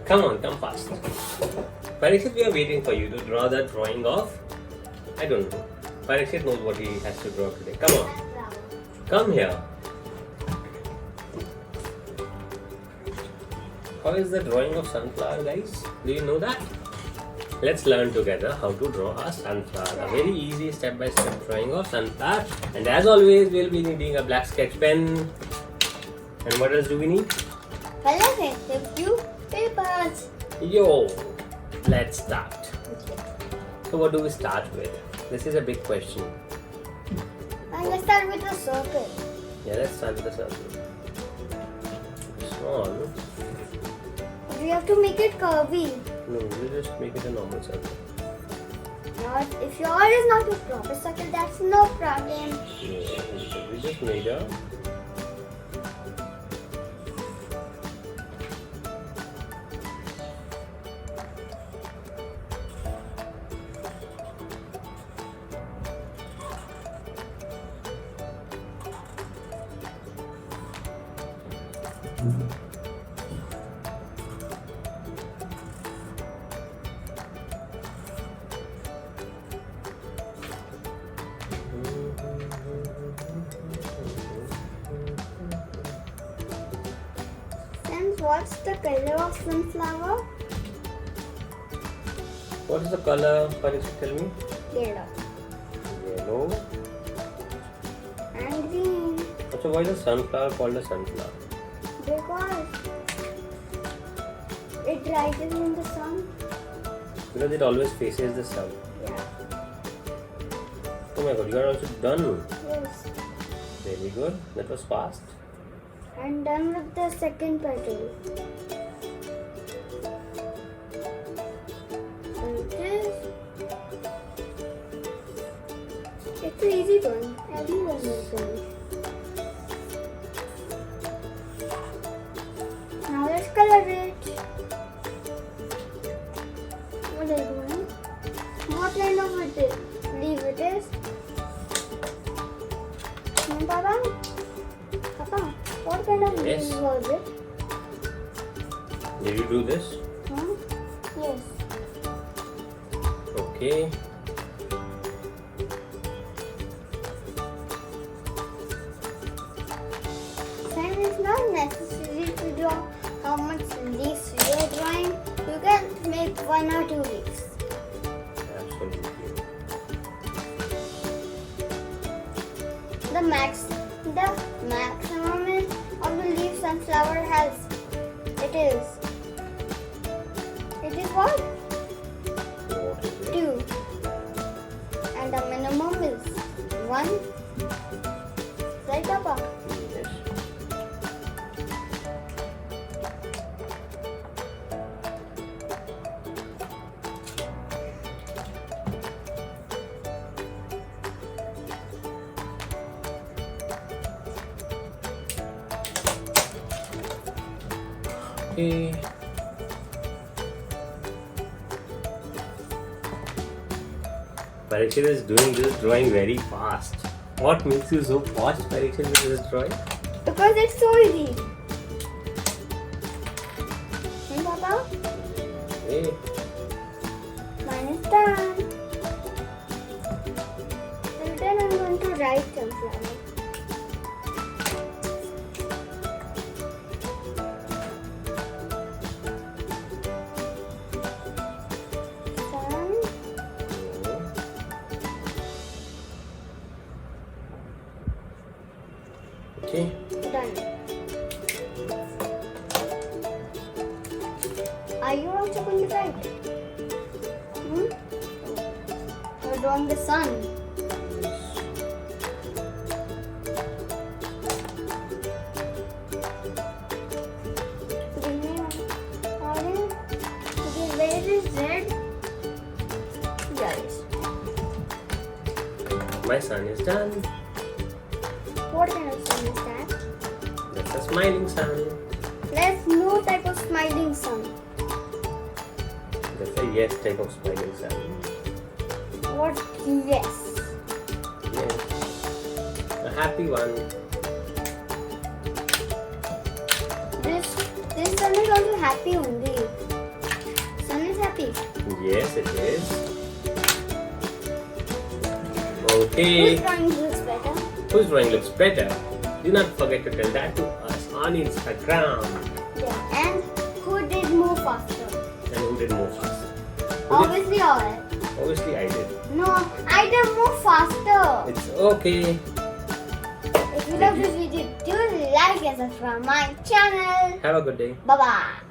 Come on, come fast. Parikshet, we are waiting for you to draw the drawing of. I don't know. Parikshet knows what he has to draw today. Come on. Come here. How is the drawing of sunflower, guys? Do you know that? Let's learn together how to draw a sunflower. A very easy step-by-step drawing of sunflower. And as always, we'll be needing a black sketch pen. And what else do we need? Color few papers. Yo, let's start. So what do we start with? This is a big question. And let's start with a circle. Yeah, let's start with a circle. Small. We have to make it curvy. No, we'll just make it a normal circle. Not if yours is not a proper circle, that's no problem. Yeah, we just made a. And what's the color of sunflower? What is the color? Parikshet, tell me. Yellow. Yellow. And green. So why is a sunflower called a sunflower? Because it rises in the sun. Because it always faces the sun. Yeah. Oh my god, you are also done. Yes. Very good. That was fast. I'm done with the second petal. And this. It's an easy one. Everyone will finish. Now let's color it. What are you doing? What kind of leaf it is? Papa? Papa, what kind of Yes. leaf was it? Did you do this? Huh? Yes. Okay. And it's not necessary to draw how much leaves you are drawing. You can make 1 or 2 leaves. Absolutely. The maximum of the leaf sunflower has. It is what? What is it? 2. And the minimum is 1. Right, Papa? Yes. Okay. Parikshet is doing this drawing very fast. What makes you so fast, Parikshet, with this drawing? Because it's so easy. Hmm, Papa? Hey. Mine is done. So then I'm going to write sunflower. Okay. Done. Are you also going to write? You're drawing the sun. Give me one. Orange. Okay, where is red? Guys. My sun is done. What kind of sun is that? That's a smiling sun. There's no type of smiling sun. That's a yes type of smiling sun. What? Yes. Yes. A happy one. This sun is also happy only. happy. Yes, it is. Whose Okay. drawing looks better? Whose drawing looks better? Do not forget to tell that to us on Instagram. Yeah. And who did move faster? And who did move faster? Obviously, all. Obviously, I did. No, I did move faster. It's okay. If you love this video, do like and subscribe my channel. Have a good day. Bye bye.